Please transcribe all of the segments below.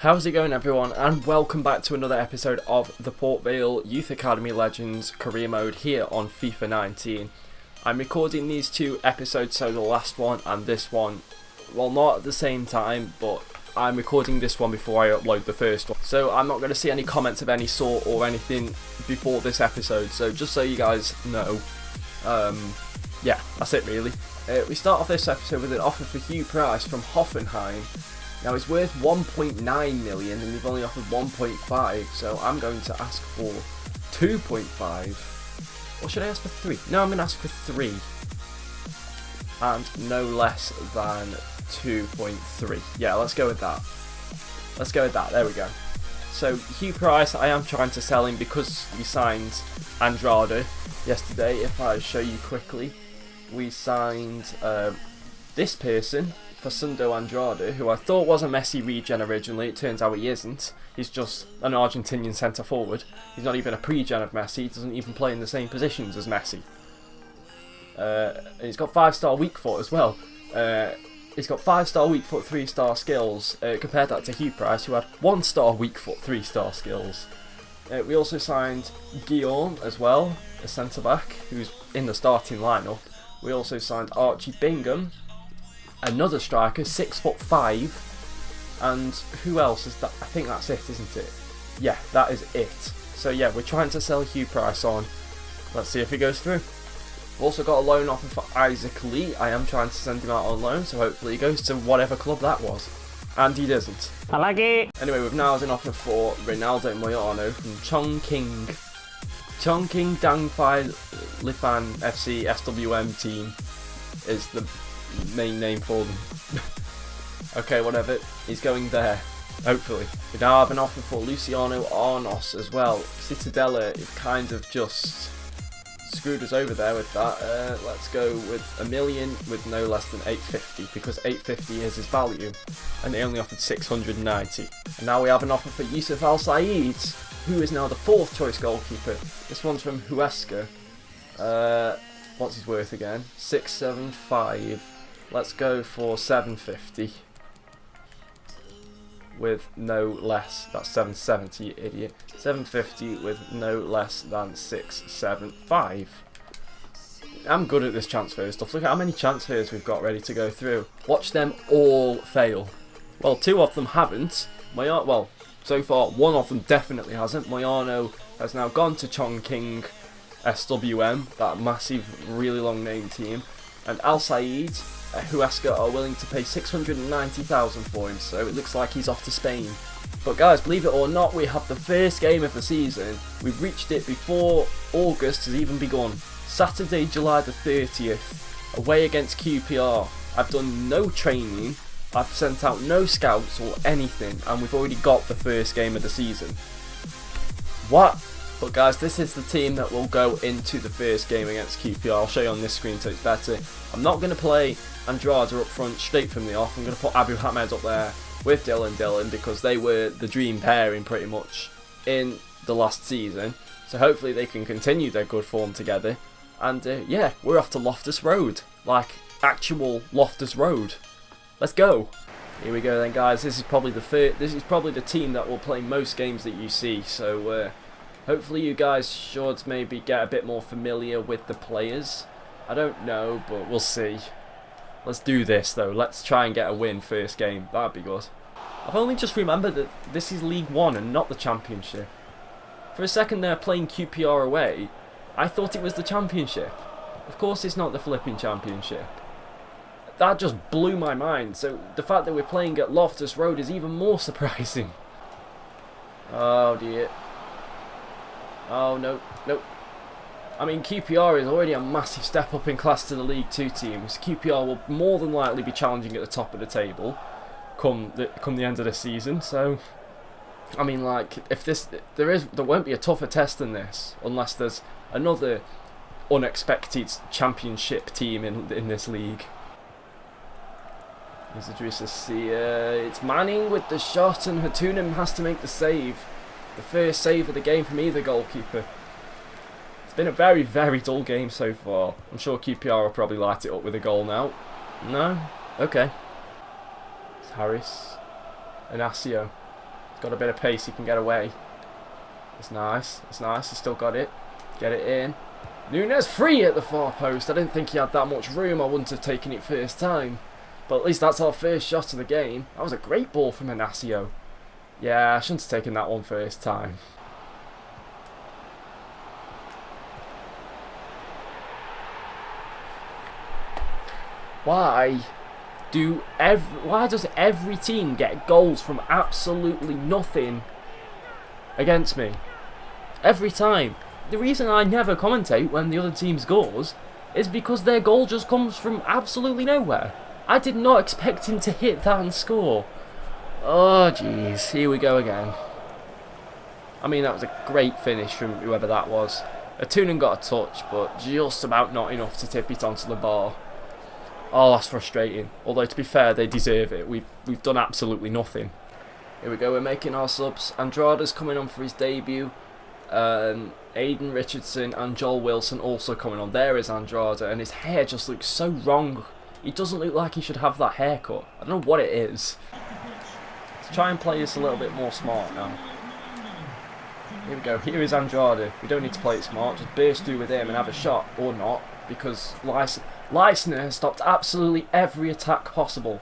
How's it going, everyone, and welcome back to another episode of the Port Vale Youth Academy Legends career mode here on FIFA 19. I'm recording these two episodes, so the last one and this one, well, not at the same time, but I'm recording this one before I upload the first one, so I'm not going to see any comments of any sort or anything before this episode, so just so you guys know, yeah, that's it really. We start off this episode with an offer for Hugh Harris from Hoffenheim. Now it's worth 1.9 million and we've only offered 1.5, so I'm going to ask for 2.5. Or should I ask for 3? No, I'm going to ask for 3. And no less than 2.3. Yeah, let's go with that. Let's go with that, there we go. So Hugh Price, I am trying to sell him because we signed Andrade yesterday. If I show you quickly, we signed this person for Sundo Andrade, who I thought was a Messi regen originally. It turns out he isn't. He's just an Argentinian centre forward. He's not even a pre-gen of Messi. He doesn't even play in the same positions as Messi. And he's got 5-star weak foot as well. He's got 5-star weak foot, 3-star skills. Compared that to Hugh Price, who had 1-star weak foot, 3-star skills. We also signed Guillaume as well, a centre back who's in the starting lineup. We also signed Archie Bingham, another striker, 6'5", and who else is that? I think that's it, isn't it? Yeah, that is it. So yeah, we're trying to sell Hugh Price on. Let's see if it goes through. We've also got a loan offer for Isaac Lee. I am trying to send him out on loan, so hopefully he goes to whatever club that was. And he doesn't. I like it. Anyway, we've now had an offer for Ronaldo Moyano from Chongqing Dangfai Lifan FC SWM team is the main name for them. Okay, whatever, he's going there, hopefully. We now have an offer for Luciano Arnos as well. Citadella have kind of just screwed us over there with that. Let's go with 1 million with no less than 850, because 850 is his value, and they only offered 690. And now we have an offer for Yusuf Al Said, who is now the 4th choice goalkeeper. This one's from Huesca. What's his worth again? 675. Let's go for 750 with no less. That's 770, you idiot. 750 with no less than 675. I'm good at this transfer stuff. Look at how many transfers we've got ready to go through. Watch them all fail. Well, 2 of them haven't. Well, so far 1 of them definitely hasn't. Moyano has now gone to Chongqing SWM, that massive, really long name team, and Al Said, Huesca are willing to pay 690,000 for him, so it looks like he's off to Spain. But guys, believe it or not, we have the first game of the season. We've reached it before August has even begun. Saturday, July the 30th, away against QPR. I've done no training, I've sent out no scouts or anything, and we've already got the first game of the season. What? But guys, this is the team that will go into the first game against QPR. I'll show you on this screen so it's better. I'm not going to play Andrade up front straight from the off. I'm going to put Abu Hamed up there with Dylan because they were the dream pairing pretty much in the last season. So hopefully they can continue their good form together. And yeah, we're off to Loftus Road. Like, actual Loftus Road. Let's go. Here we go then, guys. This is probably the team that will play most games that you see. So hopefully you guys should maybe get a bit more familiar with the players. I don't know, but we'll see. Let's do this though. Let's try and get a win first game. That'd be good. I've only just remembered that this is League 1 and not the Championship. For a second there, playing QPR away, I thought it was the Championship. Of course it's not the flipping Championship. That just blew my mind. So the fact that we're playing at Loftus Road is even more surprising. Oh dear. Oh, no. I mean, QPR is already a massive step up in class to the League 2 teams. QPR will more than likely be challenging at the top of the table come the end of the season. So, I mean, like, if there won't be a tougher test than this unless there's another unexpected championship team in this league. Here's Idrissa Sia. It's Manning with the shot, and Hatunim has to make the save. The first save of the game from either goalkeeper. It's been a very, very dull game so far. I'm sure QPR will probably light it up with a goal now. No? Okay. It's Harris. Inacio. Got a bit of pace, he can get away. It's nice, it's nice, he's still got it. Get it in. Núñez free at the far post. I didn't think he had that much room. I wouldn't have taken it first time. But at least that's our first shot of the game. That was a great ball from Inacio. Yeah, I shouldn't have taken that one first time. Why does every team get goals from absolutely nothing against me? Every time. The reason I never commentate when the other team scores is because their goal just comes from absolutely nowhere. I did not expect him to hit that and score. Oh jeez, here we go again. I mean, that was a great finish from whoever that was. Atunan got a touch, but just about not enough to tip it onto the bar. Oh, that's frustrating. Although, to be fair, they deserve it. We've done absolutely nothing. Here we go, we're making our subs. Andrada's coming on for his debut. Aiden Richardson and Joel Wilson also coming on. There is Andrada, and his hair just looks so wrong. He doesn't look like he should have that haircut. I don't know what it is. Let's try and play this a little bit more smart now. Here we go, here is Andrada. We don't need to play it smart, just burst through with him and have a shot, or not, because Leisner has stopped absolutely every attack possible.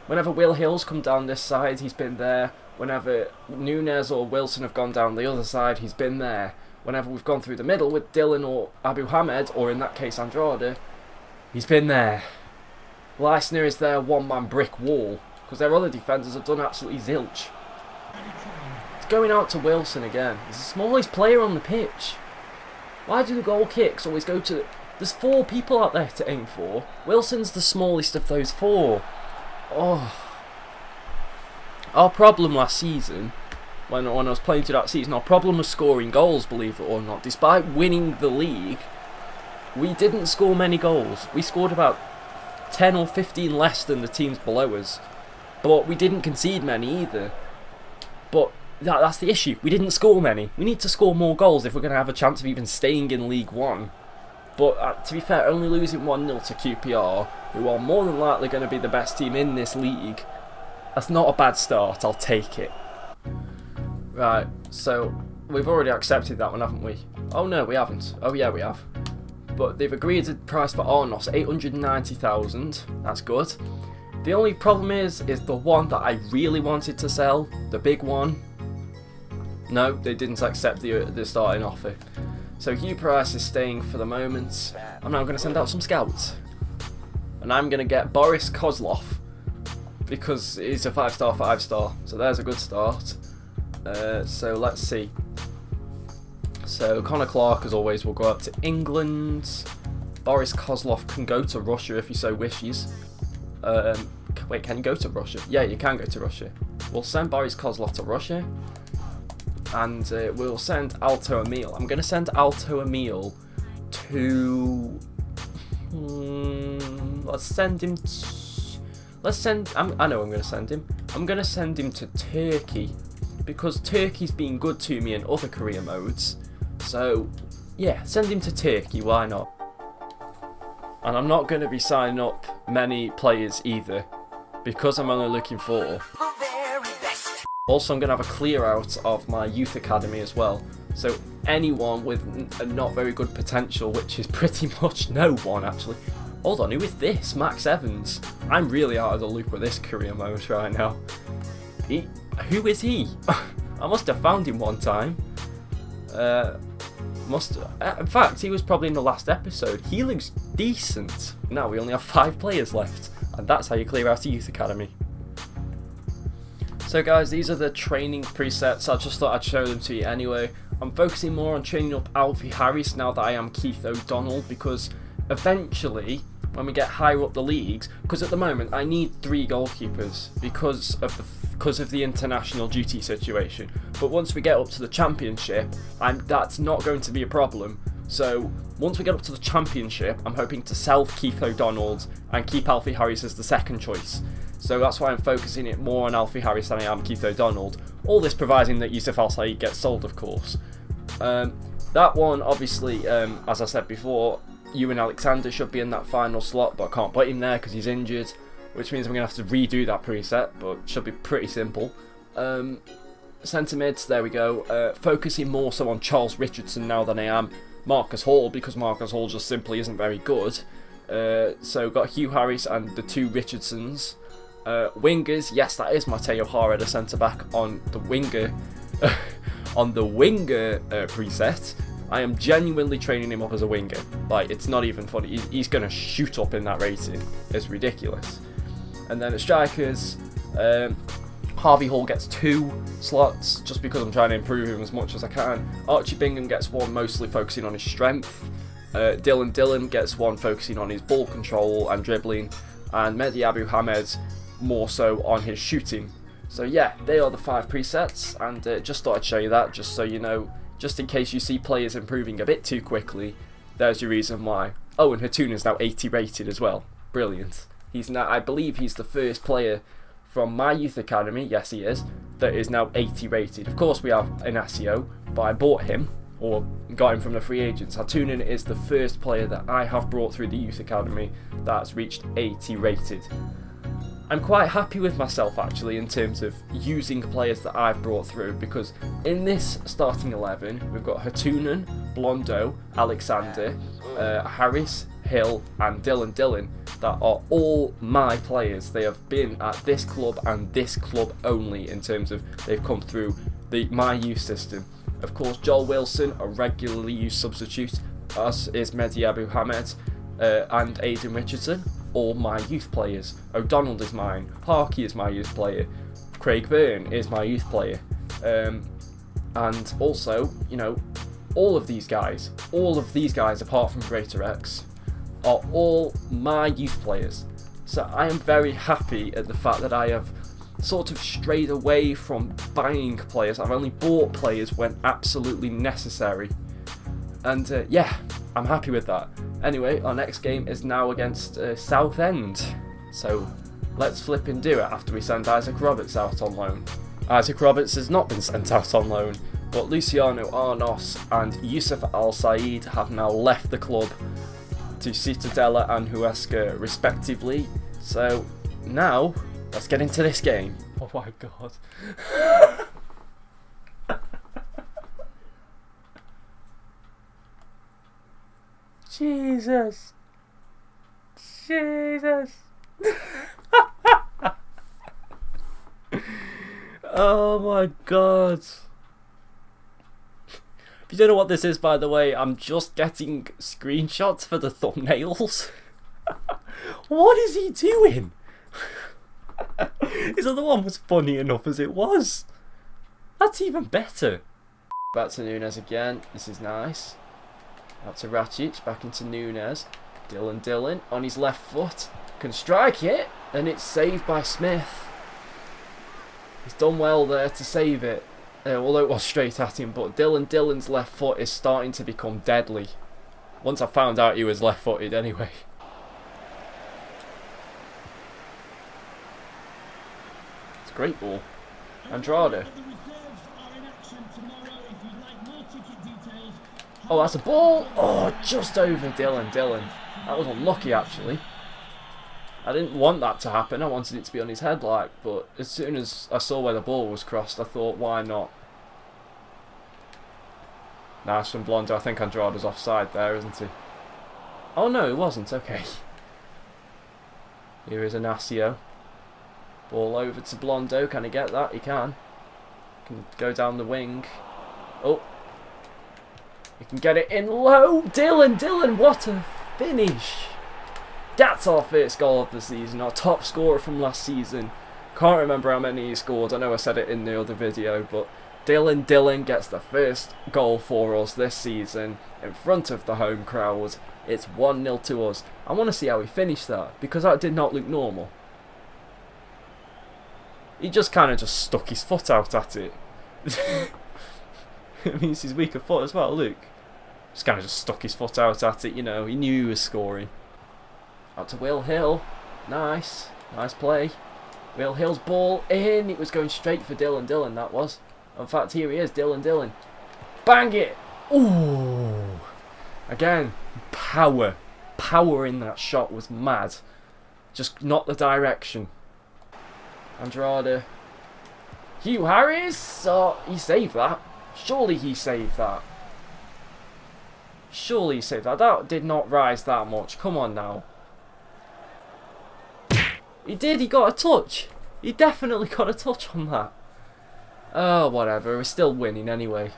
Whenever Will Hill's come down this side, he's been there. Whenever Núñez or Wilson have gone down the other side, he's been there. Whenever we've gone through the middle with Dylan or Abu Hamed, or in that case Andrada, he's been there. Leisner is their one-man brick wall, because their other defenders have done absolutely zilch. It's going out to Wilson again. He's the smallest player on the pitch. Why do the goal kicks always go to... There's 4 people out there to aim for. Wilson's the smallest of those 4. Oh. Our problem last season, when I was playing through that season, our problem was scoring goals, believe it or not. Despite winning the league, we didn't score many goals. We scored about 10 or 15 less than the teams below us. But we didn't concede many either. But that's the issue. We didn't score many. We need to score more goals if we're going to have a chance of even staying in League One. But to be fair, only losing 1-0 to QPR, who are more than likely going to be the best team in this league, that's not a bad start. I'll take it. Right, so we've already accepted that one, haven't we? Oh no, we haven't. Oh yeah, we have. But they've agreed a price for Arnos, 890,000. That's good. The only problem is the one that I really wanted to sell, the big one. No, they didn't accept the starting offer. So Hugh Price is staying for the moment. I'm now going to send out some scouts. And I'm going to get Boris Kozlov, because he's a 5-star, 5-star. So there's a good start. So let's see. So Connor Clark, as always, will go up to England. Boris Kozlov can go to Russia if he so wishes. Wait, can you go to Russia? Yeah, you can go to Russia. We'll send Boris Kozlov to Russia. And we'll send Alto Emil. I'm going to send Alto Emil to... let's send him... I know I'm going to send him. I'm going to send him to Turkey, because Turkey's been good to me in other career modes. So, yeah, send him to Turkey, why not? And I'm not going to be signing up many players either, because I'm only looking for... Also, I'm going to have a clear out of my youth academy as well. So anyone with a not very good potential, which is pretty much no one actually. Hold on, who is this? Max Evans. I'm really out of the loop with this career mode right now. Who is he? I must have found him one time. In fact, he was probably in the last episode. He looks decent. Now we only have 5 players left, and that's how you clear out a youth academy. So guys, these are the training presets. I just thought I'd show them to you anyway. I'm focusing more on training up Alfie Harris now that I am Keith O'Donnell, because eventually, when we get higher up the leagues, because at the moment I need 3 goalkeepers because of the international duty situation. But once we get up to the championship, that's not going to be a problem. So once we get up to the championship, I'm hoping to sell Keith O'Donnell and keep Alfie Harris as the second choice. So that's why I'm focusing it more on Alfie Harris than I am Keith O'Donnell. All this providing that Yusuf Al Said gets sold, of course. That one, obviously, as I said before, Ewan Alexander should be in that final slot, but I can't put him there because he's injured, which means I'm going to have to redo that preset, but it should be pretty simple. centre mids, there we go. Focusing more so on Charles Richardson now than I am Marcus Hall, because Marcus Hall just simply isn't very good. So got Hugh Harris and the 2 Richardsons. Wingers, yes, that is Mateo Hara, the centre back on the winger. On the winger preset. I am genuinely training him up as a winger. Like, it's not even funny. He's going to shoot up in that rating. It's ridiculous. And then at strikers, Harvey Hall gets 2 slots, just because I'm trying to improve him as much as I can. Archie Bingham gets 1, mostly focusing on his strength. Dylan Dillon gets 1, focusing on his ball control and dribbling. And Mehdi Abu Hamed more so on his shooting. So yeah, they are the 5 presets, and just thought I'd show you that, just so you know, just in case you see players improving a bit too quickly, there's your reason why. Oh, and Hatun is now 80 rated as well. Brilliant. He's now, I believe he's the first player from my youth academy, yes he is, that is now 80 rated. Of course we have Inacio, but I bought him, or got him from the free agents. Hatunen is the first player that I have brought through the youth academy that's reached 80 rated. I'm quite happy with myself actually in terms of using players that I've brought through, because in this starting 11 we've got Hatunen, Blondo, Alexander, Harris, Hill and Dylan Dillon that are all my players. They have been at this club and this club only, in terms of they've come through my youth system. Of course, Joel Wilson, a regularly used substitute, as is Mehdi Abu Hamed and Aidan Richardson, all my youth players. O'Donnell is mine, Parky is my youth player, Craig Byrne is my youth player, and also, you know, all of these guys apart from Greater X are all my youth players. So I am very happy at the fact that I have sort of strayed away from buying players. I've only bought players when absolutely necessary, and yeah, I'm happy with that. Anyway, our next game is now against Southend, so let's flip and do it after we send Isaac Roberts out on loan. Isaac Roberts has not been sent out on loan, but Luciano Arnos and Yusuf Al Said have now left the club to Cittadella and Huesca respectively. So now let's get into this game. Oh my god. Jesus. Oh my god. If you don't know what this is, by the way, I'm just getting screenshots for the thumbnails. What is he doing? His other one was funny enough as it was. That's even better. Back to Nunes again. This is nice. Out to Racic, back into Nunes. Dylan Dillon on his left foot. Can strike it, and it's saved by Smith. He's done well there to save it. Although it was straight at him, but Dylan Dillon's left foot is starting to become deadly. Once I found out he was left-footed anyway. It's a great ball. Andrade. Oh, that's a ball! Oh, just over Dylan Dillon. That was unlucky, actually. I didn't want that to happen. I wanted it to be on his head, like, but as soon as I saw where the ball was crossed, I thought, why not? Nice from Blondo. I think Andrade's offside there, isn't he? Oh no, he wasn't. Okay. Here is Inacio. Ball over to Blondo. Can he get that? He can. Can go down the wing. Oh. He can get it in low. Dylan, what a finish. That's our first goal of the season. Our top scorer from last season. Can't remember how many he scored. I know I said it in the other video, but Dylan Dillon gets the first goal for us this season in front of the home crowd. It's 1-0 to us. I want to see how he finished that, because that did not look normal. He just kind of stuck his foot out at it. It means his weaker foot as well, look. Just kind of stuck his foot out at it, you know, he knew he was scoring. Out to Will Hill. Nice play. Will Hill's ball in. It was going straight for Dylan Dillon, that was. In fact, here he is, Dylan Dillon. Bang it! Ooh! Again, power. Power in that shot was mad. Just not the direction. Andrade. Hugh Harris! Oh, he saved that. Surely he saved that. Surely he saved that. That did not rise that much. Come on now. He did. He got a touch. He definitely got a touch on that. Oh, whatever. We're still winning anyway.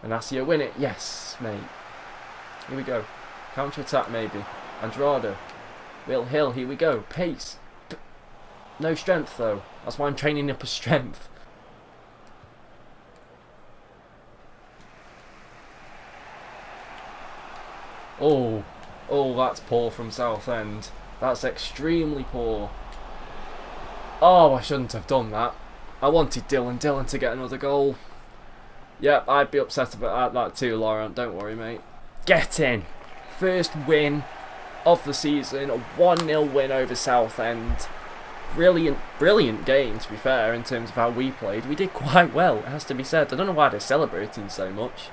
Anasio win it. Yes, mate. Here we go. Counter-attack maybe. Andrade. Will Hill. Here we go. Pace. No strength though. That's why I'm training up a strength. Oh, that's poor from Southend. That's extremely poor. Oh, I shouldn't have done that. I wanted Dylan to get another goal. Yep, I'd be upset about that too, Laurent. Don't worry, mate. Get in. First win of the season. A 1-0 win over Southend. Brilliant game, to be fair, in terms of how we played. We did quite well, it has to be said. I don't know why they're celebrating so much.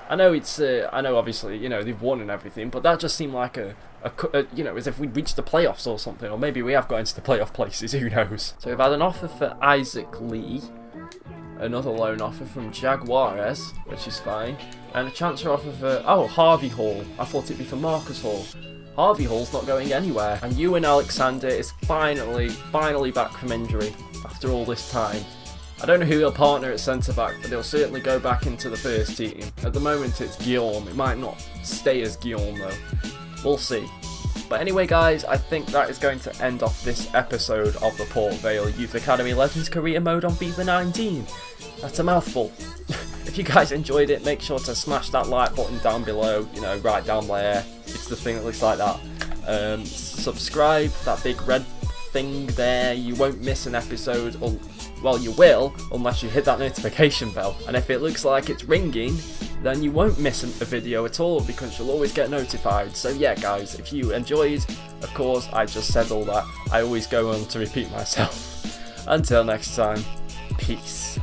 I know obviously, you know, they've won and everything, but that just seemed like you know, as if we'd reached the playoffs or something, or maybe we have got into the playoff places, who knows. So we've had an offer for Isaac Lee, another loan offer from Jaguares, which is fine, and a transfer offer for, Harvey Hall. I thought it'd be for Marcus Hall. Harvey Hall's not going anywhere, and Ewan Alexander is finally back from injury after all this time. I don't know who he'll partner at centre-back, but he'll certainly go back into the first team. At the moment it's Guillaume. It might not stay as Guillaume though. We'll see. But anyway guys, I think that is going to end off this episode of the Port Vale Youth Academy Legends Career Mode on FIFA 19. That's a mouthful. If you guys enjoyed it, make sure to smash that like button down below, you know, right down there. It's the thing that looks like that. Subscribe, that big red thing there. You won't miss an episode. Well, you will, unless you hit that notification bell. And if it looks like it's ringing, then you won't miss a video at all, because you'll always get notified. So yeah, guys, if you enjoyed, of course, I just said all that. I always go on to repeat myself. Until next time, peace.